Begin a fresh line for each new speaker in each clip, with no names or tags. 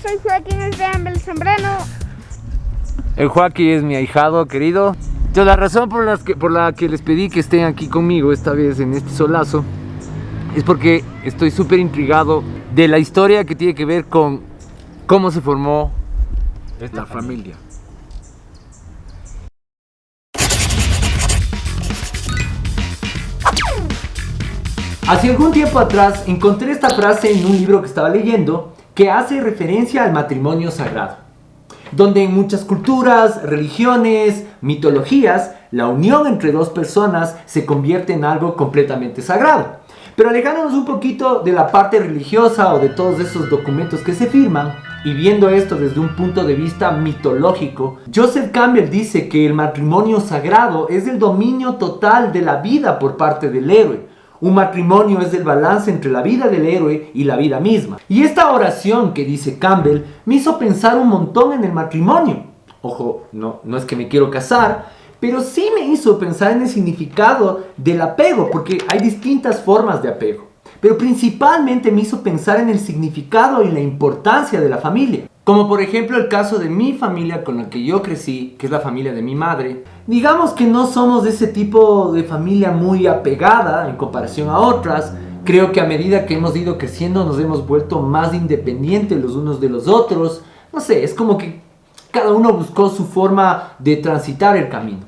soy Joaquín Esdeambel Zambrano.
El Joaquín es mi ahijado querido. Entonces, la razón por la que les pedí que estén aquí conmigo esta vez en este solazo es porque estoy súper intrigado de la historia que tiene que ver con cómo se formó esta familia. Hace algún tiempo atrás encontré esta frase en un libro que estaba leyendo que hace referencia al matrimonio sagrado, donde en muchas culturas, religiones, mitologías, la unión entre dos personas se convierte en algo completamente sagrado. Pero alejándonos un poquito de la parte religiosa o de todos esos documentos que se firman, y viendo esto desde un punto de vista mitológico, Joseph Campbell dice que el matrimonio sagrado es el dominio total de la vida por parte del héroe. Un matrimonio es el balance entre la vida del héroe y la vida misma. Y esta oración que dice Campbell me hizo pensar un montón en el matrimonio. Ojo, no es que me quiero casar, pero sí me hizo pensar en el significado del apego, porque hay distintas formas de apego. Pero principalmente me hizo pensar en el significado y la importancia de la familia. Como por ejemplo el caso de mi familia con la que yo crecí, que es la familia de mi madre. Digamos que no somos de ese tipo de familia muy apegada en comparación a otras. Creo que a medida que hemos ido creciendo nos hemos vuelto más independientes los unos de los otros. No sé, es como que cada uno buscó su forma de transitar el camino.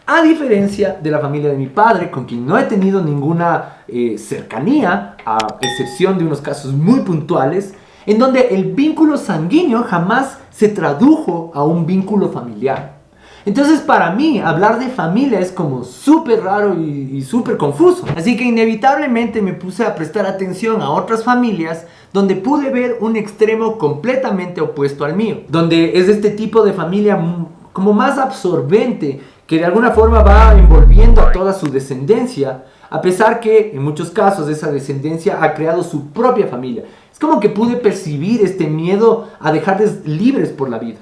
A diferencia de la familia de mi padre, con quien no he tenido ninguna cercanía, a excepción de unos casos muy puntuales, en donde el vínculo sanguíneo jamás se tradujo a un vínculo familiar. Entonces para mí hablar de familia es como súper raro y súper confuso. Así que inevitablemente me puse a prestar atención a otras familias donde pude ver un extremo completamente opuesto al mío. Donde es este tipo de familia como más absorbente, que de alguna forma va envolviendo a toda su descendencia, a pesar que en muchos casos esa descendencia ha creado su propia familia. Es como que pude percibir este miedo a dejarles libres por la vida.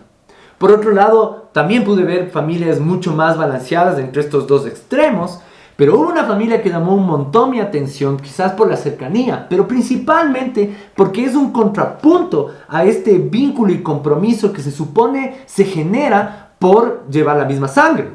Por otro lado, también pude ver familias mucho más balanceadas entre estos dos extremos, pero hubo una familia que llamó un montón mi atención, quizás por la cercanía, pero principalmente porque es un contrapunto a este vínculo y compromiso que se supone se genera por llevar la misma sangre.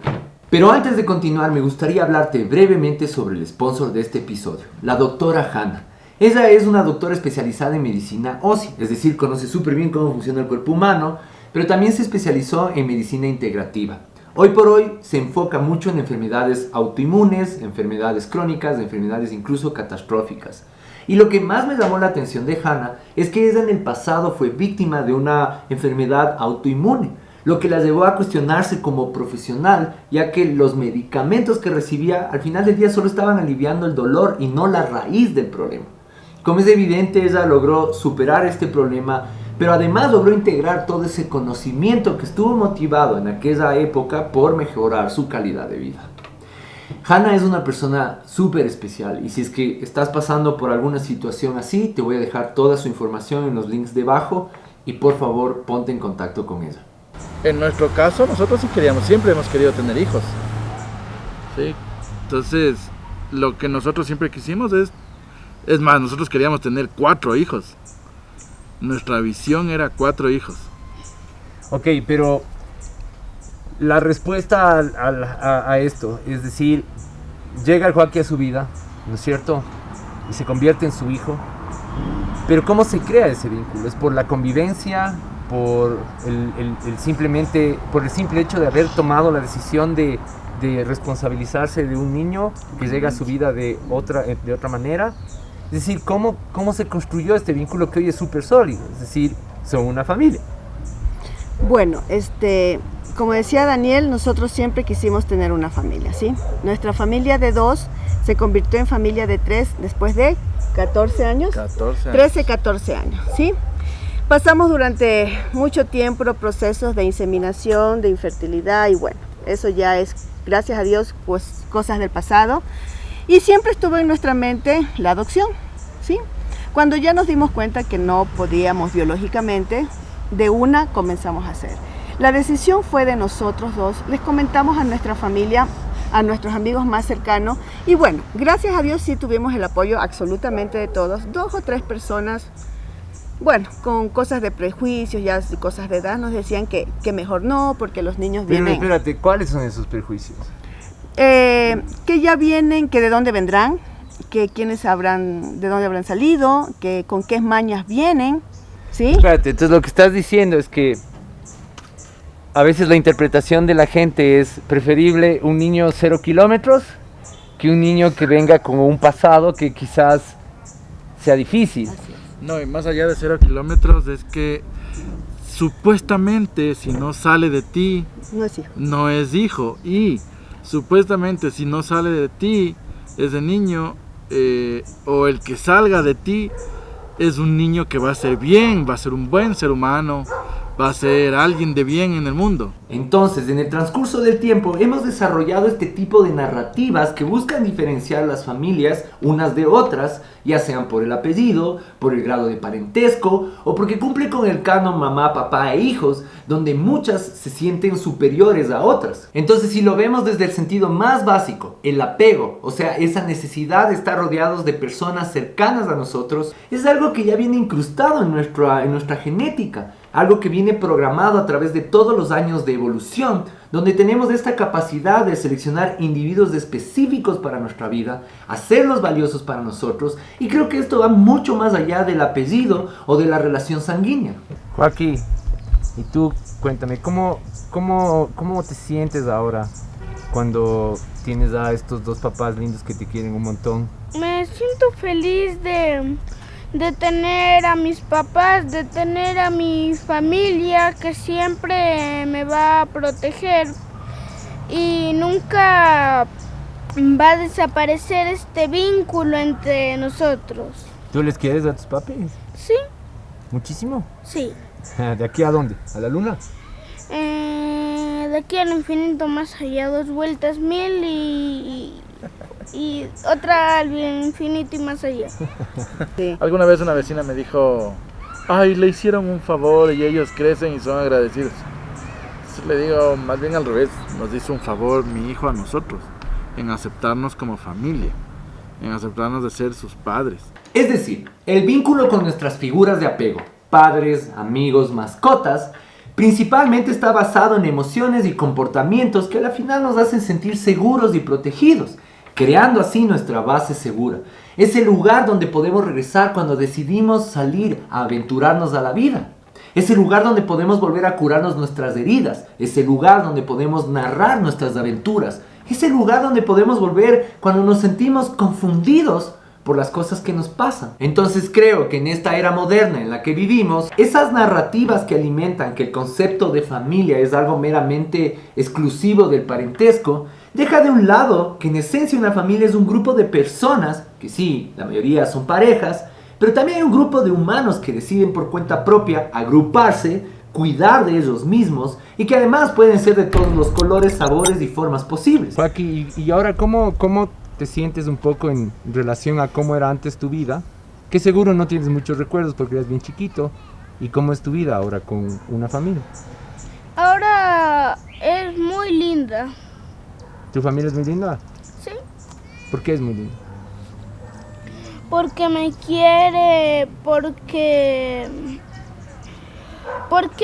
Pero antes de continuar, me gustaría hablarte brevemente sobre el sponsor de este episodio, la doctora Hanna. Ella es una doctora especializada en medicina ósea, es decir, conoce súper bien cómo funciona el cuerpo humano, pero también se especializó en medicina integrativa. Hoy por hoy se enfoca mucho en enfermedades autoinmunes, enfermedades crónicas, enfermedades incluso catastróficas. Y lo que más me llamó la atención de Hanna es que ella en el pasado fue víctima de una enfermedad autoinmune, lo que la llevó a cuestionarse como profesional, ya que los medicamentos que recibía al final del día solo estaban aliviando el dolor y no la raíz del problema. Como es evidente, ella logró superar este problema, pero además logró integrar todo ese conocimiento que estuvo motivado en aquella época por mejorar su calidad de vida. Hanna es una persona súper especial y si es que estás pasando por alguna situación así, te voy a dejar toda su información en los links debajo y por favor ponte en contacto con ella.
En nuestro caso, nosotros sí queríamos, siempre hemos querido tener hijos. Sí, entonces lo que nosotros siempre quisimos es más, nosotros queríamos tener 4 hijos. Nuestra visión era 4 hijos.
Ok, pero la respuesta a esto, es decir, llega el Joaquín a su vida, ¿no es cierto? Y se convierte en su hijo. Pero ¿cómo se crea ese vínculo? ¿Es por la convivencia? ¿Por el simple hecho de haber tomado la decisión de responsabilizarse de un niño que llega a su vida de otra manera? Es decir, ¿cómo se construyó este vínculo que hoy es súper sólido? Es decir, son una familia.
Bueno, como decía Daniel, nosotros siempre quisimos tener una familia, ¿sí? Nuestra familia de 2 se convirtió en familia de 3 después de 14 años. 13, 14 años, ¿sí? Pasamos durante mucho tiempo procesos de inseminación, de infertilidad y bueno, eso ya es, gracias a Dios, pues cosas del pasado. Y siempre estuvo en nuestra mente la adopción, ¿sí? Cuando ya nos dimos cuenta que no podíamos biológicamente, de una comenzamos a hacer. La decisión fue de nosotros dos, les comentamos a nuestra familia, a nuestros amigos más cercanos y bueno, gracias a Dios sí tuvimos el apoyo absolutamente de todos, 2 o 3 personas bueno, con cosas de prejuicios, ya cosas de edad, nos decían que mejor no, porque los niños
Pero
vienen...
espérate, ¿cuáles son esos prejuicios?
Que ya vienen, que de dónde vendrán, que quiénes habrán, de dónde habrán salido, que con qué mañas vienen, ¿sí?
Espérate, entonces lo que estás diciendo es que a veces la interpretación de la gente es preferible un niño 0 kilómetros que un niño que venga con un pasado que quizás sea difícil.
No, y más allá de 0 kilómetros es que supuestamente si no sale de ti,
No es hijo.
no es hijo. Y supuestamente si no sale de ti, ese niño, o el que salga de ti, es un niño que va a ser bien, va a ser un buen ser humano, va a ser alguien de bien en el mundo.
Entonces, en el transcurso del tiempo hemos desarrollado este tipo de narrativas que buscan diferenciar las familias unas de otras, ya sean por el apellido, por el grado de parentesco o porque cumple con el canon mamá, papá e hijos, donde muchas se sienten superiores a otras. Entonces, si lo vemos desde el sentido más básico, el apego, o sea, esa necesidad de estar rodeados de personas cercanas a nosotros, es algo que ya viene incrustado en nuestra genética. Algo que viene programado a través de todos los años de evolución, donde tenemos esta capacidad de seleccionar individuos específicos para nuestra vida, hacerlos valiosos para nosotros, y creo que esto va mucho más allá del apellido o de la relación sanguínea.
Joaquín, y tú cuéntame, ¿cómo te sientes ahora cuando tienes a estos dos papás lindos que te quieren un montón?
Me siento feliz de tener a mis papás, de tener a mi familia que siempre me va a proteger y nunca va a desaparecer este vínculo entre nosotros.
¿Tú les quieres a tus papis?
¿Sí?
¿Muchísimo?
Sí.
¿De aquí a dónde? ¿A la luna?
De aquí al infinito más allá, 2 vueltas 1000 y otra al infinito y más allá.
Sí.
Alguna vez una vecina me dijo, ay, le hicieron un favor y ellos crecen y son agradecidos. Entonces le digo, más bien al revés, nos hizo un favor mi hijo a nosotros, en aceptarnos como familia, en aceptarnos de ser sus padres.
Es decir, el vínculo con nuestras figuras de apego, padres, amigos, mascotas, principalmente está basado en emociones y comportamientos que al final nos hacen sentir seguros y protegidos, creando así nuestra base segura. Es el lugar donde podemos regresar cuando decidimos salir a aventurarnos a la vida. Es el lugar donde podemos volver a curarnos nuestras heridas. Es el lugar donde podemos narrar nuestras aventuras. Es el lugar donde podemos volver cuando nos sentimos confundidos por las cosas que nos pasan. Entonces creo que en esta era moderna en la que vivimos, esas narrativas que alimentan que el concepto de familia es algo meramente exclusivo del parentesco, deja de un lado que en esencia una familia es un grupo de personas, que sí, la mayoría son parejas, pero también hay un grupo de humanos que deciden por cuenta propia agruparse, cuidar de ellos mismos y que además pueden ser de todos los colores, sabores y formas posibles.
Joaquín, y ahora ¿cómo te sientes un poco en relación a cómo era antes tu vida? Que seguro no tienes muchos recuerdos porque eras bien chiquito. ¿Y cómo es tu vida ahora con una familia?
Ahora es muy linda.
¿Tu familia es muy linda?
¿Sí?
¿Por qué es muy linda?
Porque me quiere, porque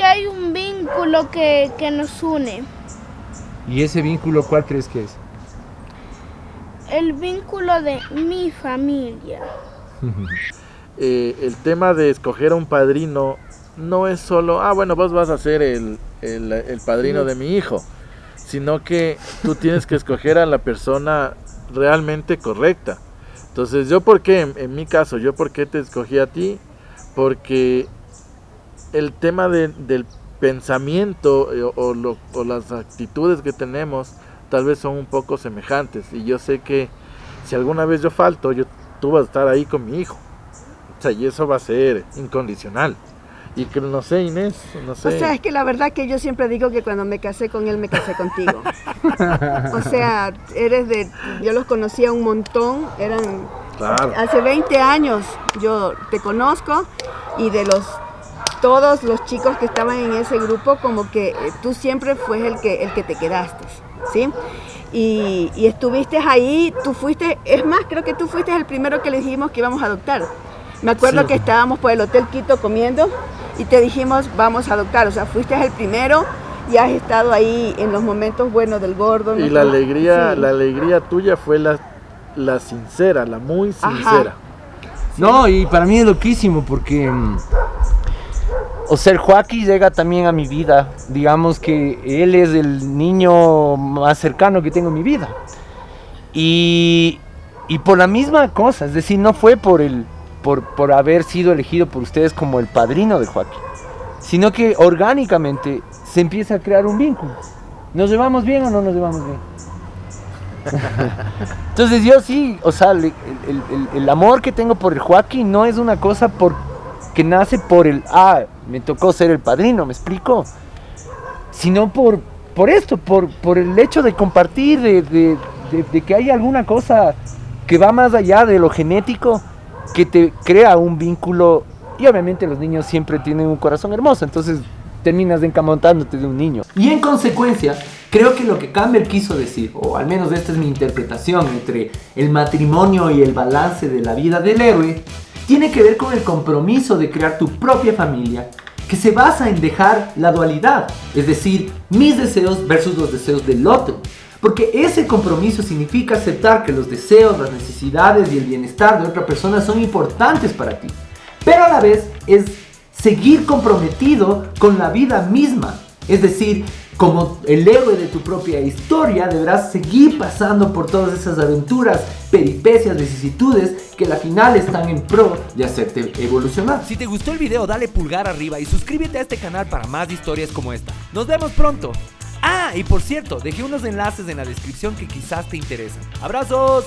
hay un vínculo que nos une.
¿Y ese vínculo cuál crees que es?
El vínculo de mi familia.
El tema de escoger a un padrino no es solo, bueno, vos vas a ser el padrino de mi hijo, sino que tú tienes que escoger a la persona realmente correcta. Entonces, en mi caso, ¿por qué te escogí a ti? Porque el tema del pensamiento o las actitudes que tenemos tal vez son un poco semejantes, y yo sé que si alguna vez yo falto, tú vas a estar ahí con mi hijo, o sea, y eso va a ser incondicional. Y que no sé, Inés, no sé.
O sea, es que la verdad que yo siempre digo que cuando me casé con él, me casé contigo. O sea, yo los conocía un montón,
Claro.
hace 20 años yo te conozco, y de todos los chicos que estaban en ese grupo, como que tú siempre fue el que te quedaste, ¿sí? Y estuviste ahí, es más, creo que tú fuiste el primero que le dijimos que íbamos a adoptar. Me acuerdo
Sí.
que estábamos por el Hotel Quito comiendo y te dijimos, vamos a adoptar. O sea, fuiste el primero y has estado ahí en los momentos buenos del gordo.
Y
¿no?
la alegría,
Sí.
la alegría tuya fue la sincera, la muy
Ajá.
sincera.
No, y para mí es loquísimo porque o sea, el Joaquín llega también a mi vida. Digamos que él es el niño más cercano que tengo en mi vida. Y por la misma cosa, es decir, no fue por haber sido elegido por ustedes como el padrino de Joaquín, sino que orgánicamente se empieza a crear un vínculo. ¿Nos llevamos bien o no nos llevamos bien? Entonces yo sí, o sea, el amor que tengo por el Joaquín no es una cosa que nace por me tocó ser el padrino, ¿me explico? Sino por esto, por el hecho de compartir, de que hay alguna cosa que va más allá de lo genético, que te crea un vínculo. Y obviamente los niños siempre tienen un corazón hermoso, entonces terminas encamotándote de un niño.
Y en consecuencia, creo que lo que Campbell quiso decir, o al menos esta es mi interpretación entre el matrimonio y el balance de la vida del héroe, tiene que ver con el compromiso de crear tu propia familia, que se basa en dejar la dualidad, es decir, mis deseos versus los deseos del otro. Porque ese compromiso significa aceptar que los deseos, las necesidades y el bienestar de otra persona son importantes para ti. Pero a la vez es seguir comprometido con la vida misma. Es decir, como el héroe de tu propia historia, deberás seguir pasando por todas esas aventuras, peripecias, vicisitudes que al final están en pro de hacerte evolucionar.
Si te gustó el video, dale pulgar arriba y suscríbete a este canal para más historias como esta. ¡Nos vemos pronto! Ah, y por cierto, dejé unos enlaces en la descripción que quizás te interesen. ¡Abrazos!